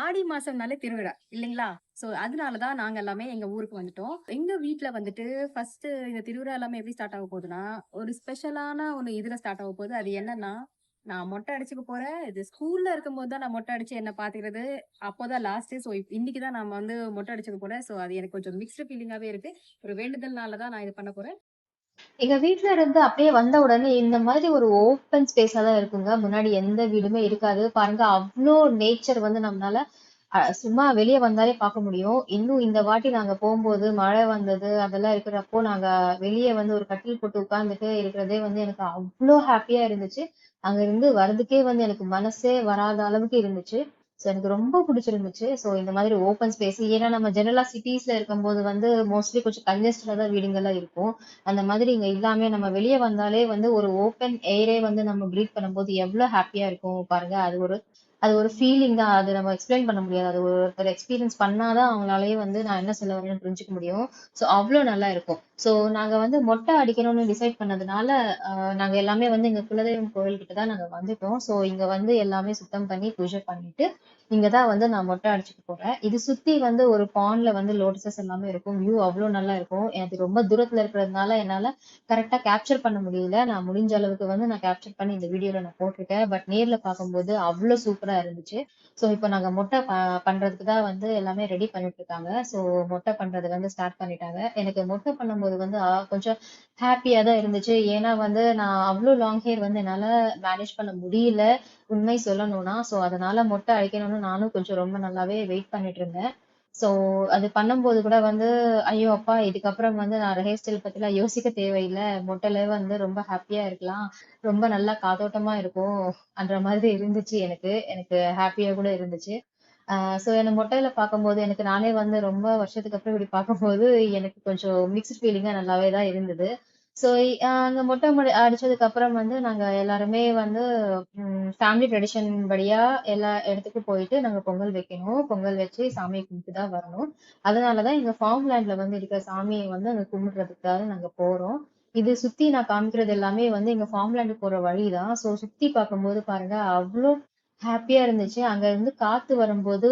ஆடி மாசம்னாலே திருவிழா இல்லைங்களா? சோ அதனால தான் நாங்க எல்லாமே எங்க ஊருக்கு வந்துட்டோம். எங்க வீட்ல வந்துட்டு ஃபர்ஸ்ட்டு இந்த திருவிழா எல்லாமே எப்படி ஸ்டார்ட் ஆக போகுதுன்னா, ஒரு ஸ்பெஷலான ஒண்ணு இதுல ஸ்டார்ட் ஆக போகுது. அது என்னன்னா, நான் மொட்டை அடிச்சுக்க போறேன். இது ஸ்கூல்ல இருக்கும்போது தான் நான் மொட்டை அடிச்சு என்ன பாத்துக்கிறது. அப்போதான் லாஸ்ட்டு. சோ இன்னைக்கு தான் நான் வந்து மொட்டை அடிச்சுக்க போறேன். சோ அது எனக்கு கொஞ்சம் மிக்ஸ்டு ஃபீலிங்காவே இருக்கு. ஒரு வேண்டுதல்னால தான் நான் இது பண்ண போறேன். எங்க வீட்ல இருந்து அப்படியே வந்த உடனே இந்த மாதிரி ஒரு ஓப்பன் ஸ்பேஸா தான் இருக்குங்க. முன்னாடி எந்த வீடுமே இருக்காது. பாருங்க அவ்ளோ நேச்சர் வந்து நம்மளால சும்மா வெளிய வந்தாலே பார்க்க முடியும். இன்னும் இந்த வாட்டி நாங்க போம்போது மழை வந்தது அதெல்லாம் இருக்கிறப்போ நாங்க வெளிய வந்து ஒரு கட்டில் போட்டு உட்கார்ந்துட்டு இருக்கிறதே வந்து எனக்கு அவ்ளோ ஹாப்பியா இருந்துச்சு. அங்க இருந்து வர்றதுக்கே வந்து எனக்கு மனசே வராத அளவுக்கு இருந்துச்சு. ஸோ எனக்கு ரொம்ப பிடிச்சிருந்துச்சு. ஸோ இந்த மாதிரி ஓப்பன் ஸ்பேஸ் ஏன்னா நம்ம ஜெனரலா சிட்டிஸ்ல இருக்கும்போது வந்து மோஸ்ட்லி கொஞ்சம் கன்ஜஸ்டடா தான் வீடுங்கள்லாம் இருக்கும். அந்த மாதிரி இங்க இல்லாம நம்ம வெளிய வந்தாலே வந்து ஒரு ஓப்பன் ஏரே வந்து நம்ம பிரீத் பண்ணும்போது எவ்வளவு ஹாப்பியா இருக்கும் பாருங்க. அது ஒரு ஃபீலிங் தான். அது நம்ம எக்ஸ்பிளைன் பண்ண முடியாது. அது ஒருத்தர் எக்ஸ்பீரியன்ஸ் பண்ணாதான் அவங்களாலயே வந்து நான் என்ன சொல்ல வரேன்னு புரிஞ்சுக்க முடியும். ஸோ அவ்வளோ நல்லா இருக்கும். ஸோ நாங்க வந்து மொட்டை அடிக்கணும்னு டிசைட் பண்ணதுனால நாங்க எல்லாமே வந்து எங்க குலதெய்வம் கோவில் கிட்ட தான் நாங்க வந்துட்டோம். ஸோ இங்க வந்து எல்லாமே சுத்தம் பண்ணி பூஜை பண்ணிட்டு இங்கதான் வந்து நான் மொட்டை அடிச்சுக்க போறேன். இது சுத்தி வந்து ஒரு பாண்ட்ல வந்து லோட்டஸஸ் எல்லாமே இருக்கும். வியூ அவ்வளவு நல்லா இருக்கும். எனக்கு ரொம்ப தூரத்துல இருக்கிறதுனால என்னால கரெக்டா கேப்சர் பண்ண முடியல. நான் முடிஞ்ச அளவுக்கு வந்து நான் கேப்சர் பண்ணி இந்த வீடியோல நான் போட்டிருக்கேன். பட் நேர்ல பார்க்கும்போது அவ்வளவு சூப்பரா இருந்துச்சு. சோ இப்போ நாங்க மொட்டை பண்றதுக்கு தான் வந்து எல்லாமே ரெடி பண்ணிட்டு இருக்காங்க. சோ மொட்டை பண்றது வந்து ஸ்டார்ட் பண்ணிட்டாங்க. எனக்கு மொட்டை பண்ணும்போது வந்து கொஞ்சம் ஹாப்பியா தான் இருந்துச்சு. ஏன்னா வந்து நான் அவ்வளவு லாங் ஹேர் வந்து என்னால மேனேஜ் பண்ண முடியல. உண்மை சொல்லணும்னா. சோ அதனால மொட்டை அடிக்கணும்னு நானும் கொஞ்சம் ரொம்ப நல்லாவே வெயிட் பண்ணிட்டு இருந்தேன். சோ அது பண்ணும்போது கூட வந்து ஐயோ அப்பா இதுக்கப்புறம் வந்து நான் ஹேர் ஸ்டைல் பத்திலாம் யோசிக்க தேவையில்லை. மொட்டையில வந்து ரொம்ப ஹாப்பியா இருக்கலாம். ரொம்ப நல்லா காத்தோட்டமா இருக்கும் அந்த மாதிரி இருந்துச்சு எனக்கு. எனக்கு ஹாப்பியா கூட இருந்துச்சு. சோ என்ன மொட்டையில பார்க்கும்போது எனக்கு நானே வந்து ரொம்ப வருஷத்துக்கு அப்புறம் இப்படி பார்க்கும்போது எனக்கு கொஞ்சம் மிக்ஸ்ட் ஃபீலிங்கா நல்லாவே தான் இருந்தது. சோ அங்க மொட்டை அடிச்சதுக்கு அப்புறம் வந்து நாங்க எல்லாருமே வந்து ஃபேமிலி ட்ரெடிஷன் படியா எல்லா இடத்துக்கும் போயிட்டு நாங்க பொங்கல் வைக்கணும். பொங்கல் வச்சு சாமியை கும்பிட்டு தான் வரணும். அதனாலதான் எங்க ஃபார்ம் லேண்ட்ல வந்து இருக்கிற சாமியை வந்து அங்க கும்பிடுறதுக்காக நாங்க போறோம். இது சுத்தி நான் காமிக்கிறது எல்லாமே வந்து எங்க ஃபார்ம் லேண்ட் போற வழிதான். சோ சுத்தி பார்க்கும்போது பாருங்க அவ்வளோ ஹாப்பியா இருந்துச்சு. அங்க இருந்து காத்து வரும்போது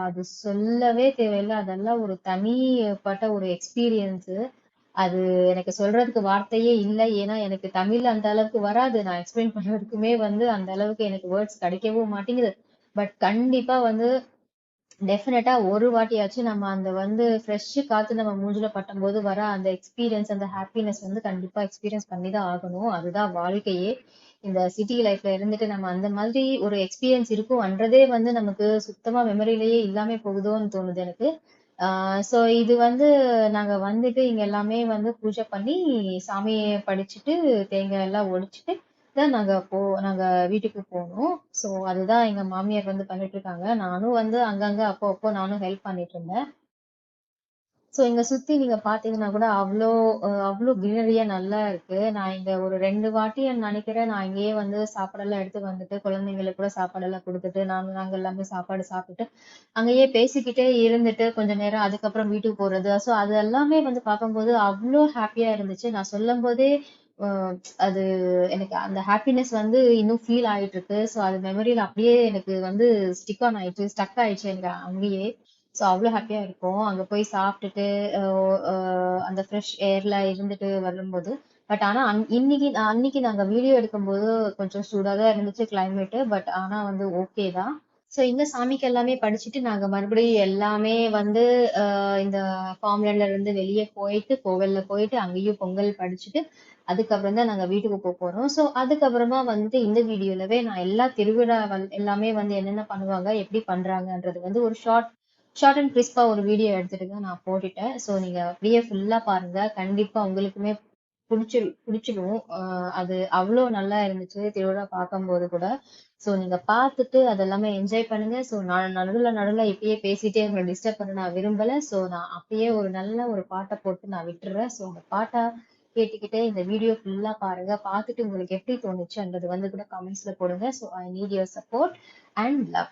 அது சொல்லவே தேவையில்லை. அதெல்லாம் ஒரு தனிப்பட்ட ஒரு எக்ஸ்பீரியன்ஸ். அது எனக்கு சொல்றதுக்கு வார்த்தையே இல்லை. ஏன்னா எனக்கு தமிழ் அந்த அளவுக்கு வராது. நான் எக்ஸ்பிளைன் பண்றதுக்குமே வந்து அந்த அளவுக்கு எனக்கு வேர்ட்ஸ் கிடைக்கவும் மாட்டேங்குது. பட் கண்டிப்பா வந்து டெஃபினட்டா ஒரு வாட்டியாச்சும் நம்ம அந்த வந்து ஃப்ரெஷ் காத்து நம்ம மூஞ்சில பட்டும்போது வர அந்த எக்ஸ்பீரியன்ஸ் அந்த ஹாப்பினஸ் வந்து கண்டிப்பா எக்ஸ்பீரியன்ஸ் பண்ணி தான் ஆகணும். அதுதான் வாழ்க்கையே. இந்த சிட்டி லைஃப்ல இருந்துட்டு நம்ம அந்த மாதிரி ஒரு எக்ஸ்பீரியன்ஸ் இருக்கும்ன்றதே வந்து நமக்கு சுத்தமா மெமரியிலேயே இல்லாம போகுதோன்னு தோணுது எனக்கு. சோ இது வந்து நாங்க வந்துட்டு இங்க எல்லாமே வந்து பூஜை பண்ணி சாமியை படிச்சுட்டு தேங்காய் எல்லாம் ஒடிச்சிட்டு தான் நாங்க வீட்டுக்கு போனோம். சோ அதுதான் எங்க மாமியார் வந்து பண்ணிட்டு இருக்காங்க. நானும் வந்து அங்கங்க அப்போ அப்போ நானும் ஹெல்ப் பண்ணிட்டு இருந்தேன். சோ இங்க சுத்தி நீங்க பாத்தீங்கன்னா கூட அவ்வளோ கிரீனரியா நல்லா இருக்கு. நான் இங்க ஒரு 2 வாட்டி நினைக்கிறேன் நான் இங்கேயே வந்து சாப்பாடெல்லாம் எடுத்து வந்துட்டு குழந்தைங்களுக்கு கூட சாப்பாடெல்லாம் கொடுத்துட்டு நாங்க எல்லாமே சாப்பாடு சாப்பிட்டுட்டு அங்கேயே பேசிக்கிட்டே இருந்துட்டு கொஞ்ச நேரம் அதுக்கப்புறம் வீட்டுக்கு போறது. சோ அது எல்லாமே வந்து பார்க்கும்போது அவ்வளோ ஹாப்பியா இருந்துச்சு. நான் சொல்லும் போதே அஹ் அது எனக்கு அந்த ஹாப்பினஸ் வந்து இன்னும் ஃபீல் ஆயிட்டு இருக்கு. சோ அது மெமரியில அப்படியே எனக்கு வந்து ஸ்டக் ஆயிடுச்சு எனக்கு அங்கேயே. சோ அவ்வளவு ஹாப்பியா இருக்கும். அங்க போய் சாப்பிட்டுட்டு அந்த ஃப்ரெஷ் ஏர்ல இருந்துட்டு வரும்போது. பட் ஆனா அன்னைக்கு நாங்க வீடியோ எடுக்கும்போது கொஞ்சம் சூடா தான் இருந்துச்சு கிளைமேட். பட் ஆனா வந்து ஓகே தான். சோ இந்த சாமிக்கு எல்லாமே படிச்சுட்டு நாங்க மறுபடியும் எல்லாமே வந்து இந்த ஃபார்ம்லேண்ட்ல இருந்து வெளியே போயிட்டு கோவில்ல போயிட்டு அங்கேயும் பொங்கல் படிச்சுட்டு அதுக்கப்புறம் தான் நாங்க வீட்டுக்கு போறோம். சோ அதுக்கப்புறமா வந்து இந்த வீடியோலவே நான் எல்லா திருவிழா எல்லாமே வந்து என்னென்ன பண்ணுவாங்க எப்படி பண்றாங்கன்றது வந்து ஒரு ஷார்ட் அண்ட் கிறிஸ்பா ஒரு வீடியோ எடுத்துட்டு தான் நான் போட்டுட்டேன். சோ நீங்க அப்படியே ஃபுல்லா பாருங்க. கண்டிப்பா உங்களுக்குமே பிடிச்சிடும். அது அவ்வளோ நல்லா இருந்துச்சு திருவிழா பார்க்கும்போது கூட. சோ நீங்க பார்த்துட்டு அதெல்லாமே என்ஜாய் பண்ணுங்க. சோ நான் நடுவுல நடுவுல இப்பயே பேசிட்டே உங்களை டிஸ்டர்ப் பண்ண நான் விரும்பல. சோ நான் அப்பயே ஒரு நல்ல ஒரு பாட்டை போட்டு நான் விட்டுறேன். சோ அந்த பாட்டை கேட்டுக்கிட்டே இந்த வீடியோ ஃபுல்லா பாருங்க. பார்த்துட்டு உங்களுக்கு எப்படி தோணுச்சுன்றது வந்து கூட கமெண்ட்ஸ்ல போடுங்க. So I need your support and love.